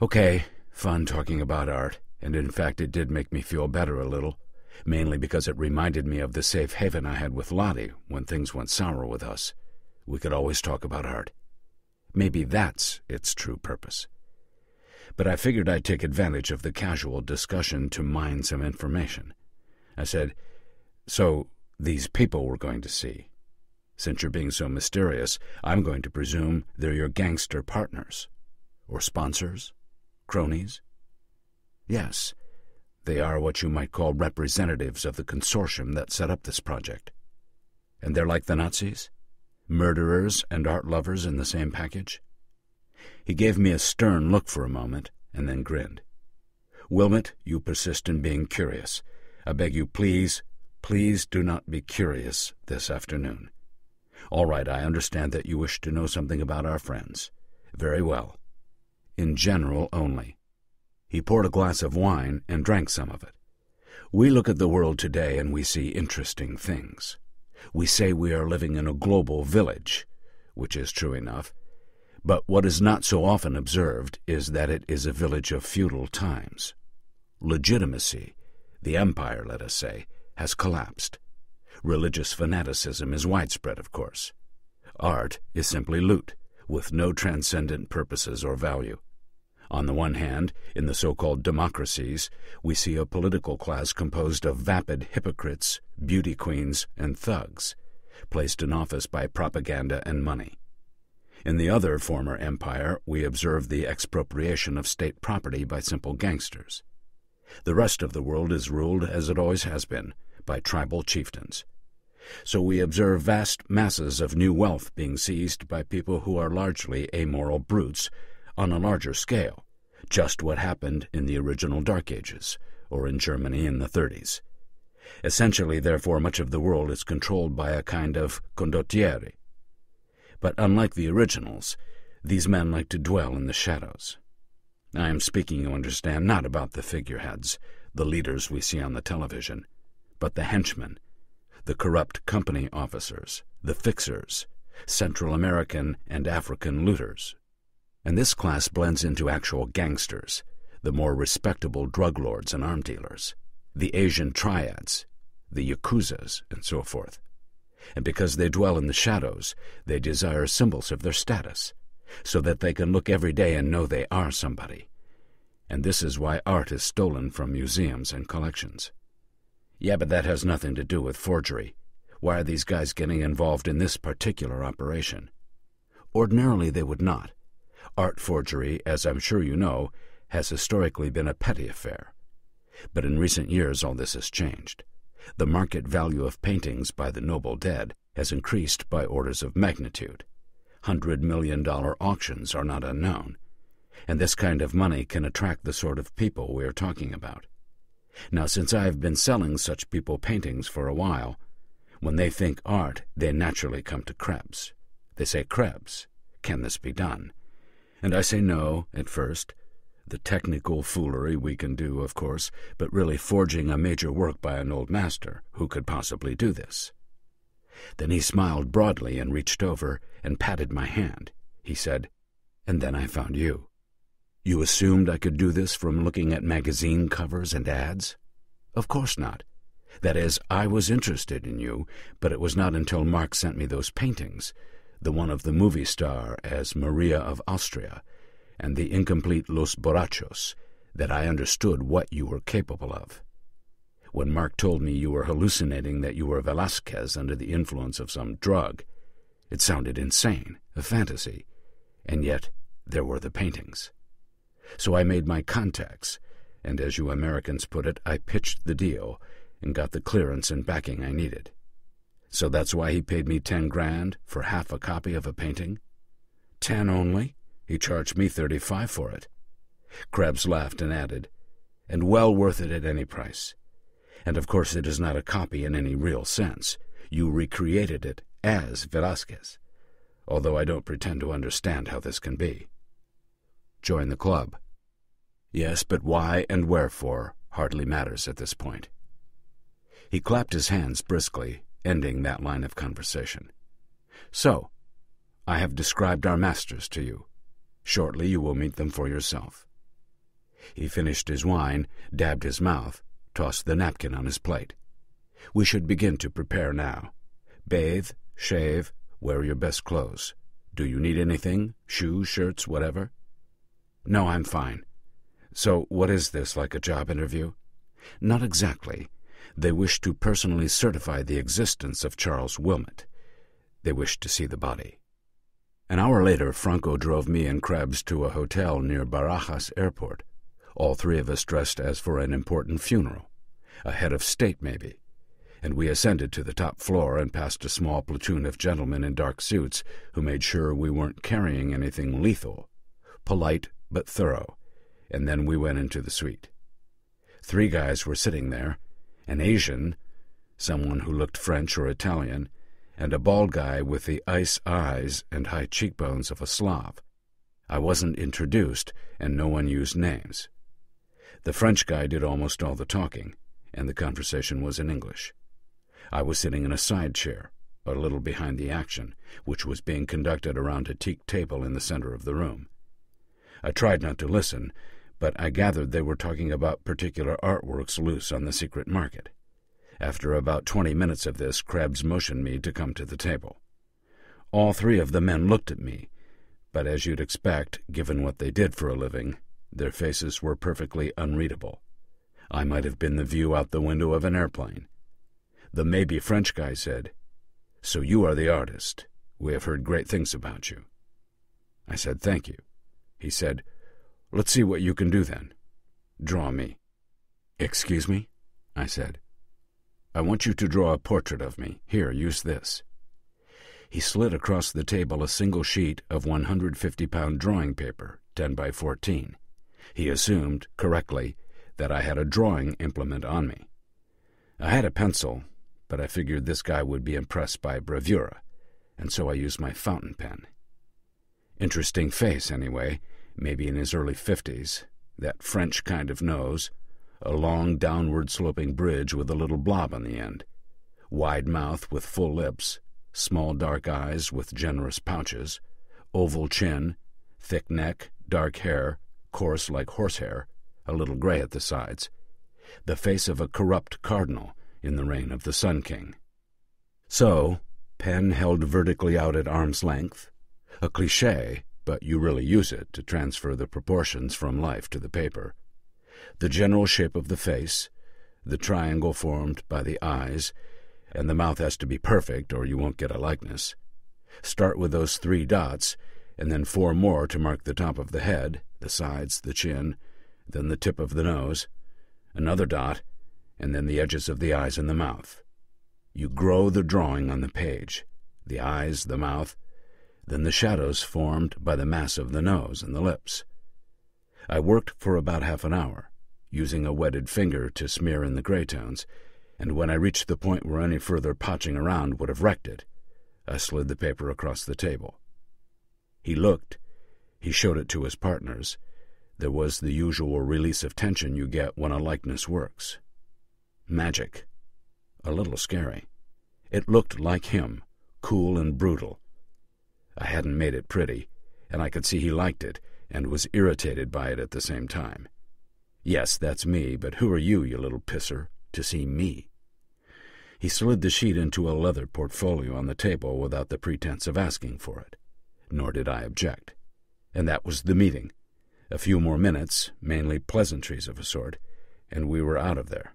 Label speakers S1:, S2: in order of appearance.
S1: Okay, fun talking about art, and in fact it did make me feel better a little, mainly because it reminded me of the safe haven I had with Lottie when things went sour with us. We could always talk about art. Maybe that's its true purpose. But I figured I'd take advantage of the casual discussion to mine some information. I said, "So, these people we're going to see. Since you're being so mysterious, I'm going to presume they're your gangster partners. Or sponsors? Cronies?" "Yes, they are what you might call representatives of the consortium that set up this project." "And they're like the Nazis? Murderers and art lovers in the same package?" He gave me a stern look for a moment, and then grinned. "Wilmot, you persist in being curious. I beg you, please do not be curious this afternoon. All right, I understand that you wish to know something about our friends. Very well. In general only." He poured a glass of wine and drank some of it. "We look at the world today and we see interesting things. We say we are living in a global village, which is true enough, but what is not so often observed is that it is a village of feudal times. Legitimacy, the empire, let us say, has collapsed. Religious fanaticism is widespread, of course. Art is simply loot, with no transcendent purposes or value. On the one hand, in the so-called democracies, we see a political class composed of vapid hypocrites, beauty queens, and thugs, placed in office by propaganda and money. In the other former empire, we observe the expropriation of state property by simple gangsters. The rest of the world is ruled, as it always has been, by tribal chieftains. So we observe vast masses of new wealth being seized by people who are largely amoral brutes on a larger scale, just what happened in the original Dark Ages, or in Germany in the 30s. Essentially, therefore, much of the world is controlled by a kind of condottieri. But unlike the originals, these men like to dwell in the shadows. I am speaking, you understand, not about the figureheads, the leaders we see on the television, but the henchmen, the corrupt company officers, the fixers, Central American and African looters. And this class blends into actual gangsters, the more respectable drug lords and arm dealers, the Asian triads, the yakuzas, and so forth. And because they dwell in the shadows, they desire symbols of their status, so that they can look every day and know they are somebody. And this is why art is stolen from museums and collections. Yeah, but that has nothing to do with forgery. Why are these guys getting involved in this particular operation? Ordinarily they would not. Art forgery, as I'm sure you know, has historically been a petty affair. But in recent years all this has changed. The market value of paintings by the noble dead has increased by orders of magnitude. $100 million auctions are not unknown, and this kind of money can attract the sort of people we are talking about. Now, since I have been selling such people paintings for a while, when they think art, they naturally come to Krebs. They say, "Krebs, can this be done?" And I say no, at first. The technical foolery we can do, of course, but really forging a major work by an old master, who could possibly do this? Then he smiled broadly and reached over and patted my hand. He said, "And then I found you. You assumed I could do this from looking at magazine covers and ads? Of course not. That is, I was interested in you, but it was not until Mark sent me those paintings, the one of the movie star as Maria of Austria, and the incomplete Los Borrachos, that I understood what you were capable of. When Mark told me you were hallucinating that you were Velázquez under the influence of some drug, it sounded insane, a fantasy, and yet there were the paintings. So I made my contacts, and as you Americans put it, I pitched the deal and got the clearance and backing I needed. So that's why he paid me $10,000 for half a copy of a painting? 10 only? He charged me 35 for it." Krebs laughed and added, "And well worth it at any price. And of course it is not a copy in any real sense. You recreated it as Velázquez, although I don't pretend to understand how this can be." "Join the club." "Yes, but why and wherefore hardly matters at this point." He clapped his hands briskly, ending that line of conversation. "So, I have described our masters to you. Shortly you will meet them for yourself. He finished his wine, dabbed his mouth, tossed the napkin on his plate. "We should begin to prepare now. Bathe, shave, wear your best clothes. Do you need anything? Shoes, shirts, whatever?" "No, I'm fine." "So what is this, like a job interview?" "Not exactly. They wish to personally certify the existence of Charles Wilmot. They wish to see the body." An hour later, Franco drove me and Krebs to a hotel near Barajas Airport, all three of us dressed as for an important funeral, a head of state maybe, and we ascended to the top floor and passed a small platoon of gentlemen in dark suits who made sure we weren't carrying anything lethal, polite but thorough, and then we went into the suite. 3 guys were sitting there, an Asian, someone who looked French or Italian, and a bald guy with the ice eyes and high cheekbones of a Slav. I wasn't introduced, and no one used names. The French guy did almost all the talking, and the conversation was in English. I was sitting in a side chair, a little behind the action, which was being conducted around a teak table in the center of the room. I tried not to listen, but I gathered they were talking about particular artworks loose on the secret market. After about 20 minutes of this, Krebs motioned me to come to the table. All 3 of the men looked at me, but as you'd expect, given what they did for a living, their faces were perfectly unreadable. I might have been the view out the window of an airplane. The maybe French guy said, "So you are the artist. We have heard great things about you." I said, "Thank you." He said, "Let's see what you can do then. Draw me." "Excuse me?" I said. "I want you to draw a portrait of me. Here, use this." He slid across the table a single sheet of 150-pound drawing paper, 10 by 14. He assumed, correctly, that I had a drawing implement on me. I had a pencil, but I figured this guy would be impressed by bravura, and so I used my fountain pen. Interesting face, anyway, maybe in his early 50s, that French kind of nose, a long downward-sloping bridge with a little blob on the end, wide mouth with full lips, small dark eyes with generous pouches, oval chin, thick neck, dark hair, coarse like horsehair, a little gray at the sides, the face of a corrupt cardinal in the reign of the Sun King. So, pen held vertically out at arm's length, a cliché, but you really use it to transfer the proportions from life to the paper. The general shape of the face, the triangle formed by the eyes, and the mouth has to be perfect or you won't get a likeness. Start with those 3 dots, and then 4 more to mark the top of the head, the sides, the chin, then the tip of the nose, another dot, and then the edges of the eyes and the mouth. You grow the drawing on the page, the eyes, the mouth, then the shadows formed by the mass of the nose and the lips. I worked for about half an hour, using a wetted finger to smear in the gray tones, and when I reached the point where any further potching around would have wrecked it, I slid the paper across the table. He looked. He showed it to his partners. There was the usual release of tension you get when a likeness works. Magic. A little scary. It looked like him, cool and brutal. I hadn't made it pretty, and I could see he liked it and was irritated by it at the same time. Yes, that's me, but who are you, you little pisser, to see me? He slid the sheet into a leather portfolio on the table without the pretense of asking for it, nor did I object. And that was the meeting. A few more minutes, mainly pleasantries of a sort, and we were out of there.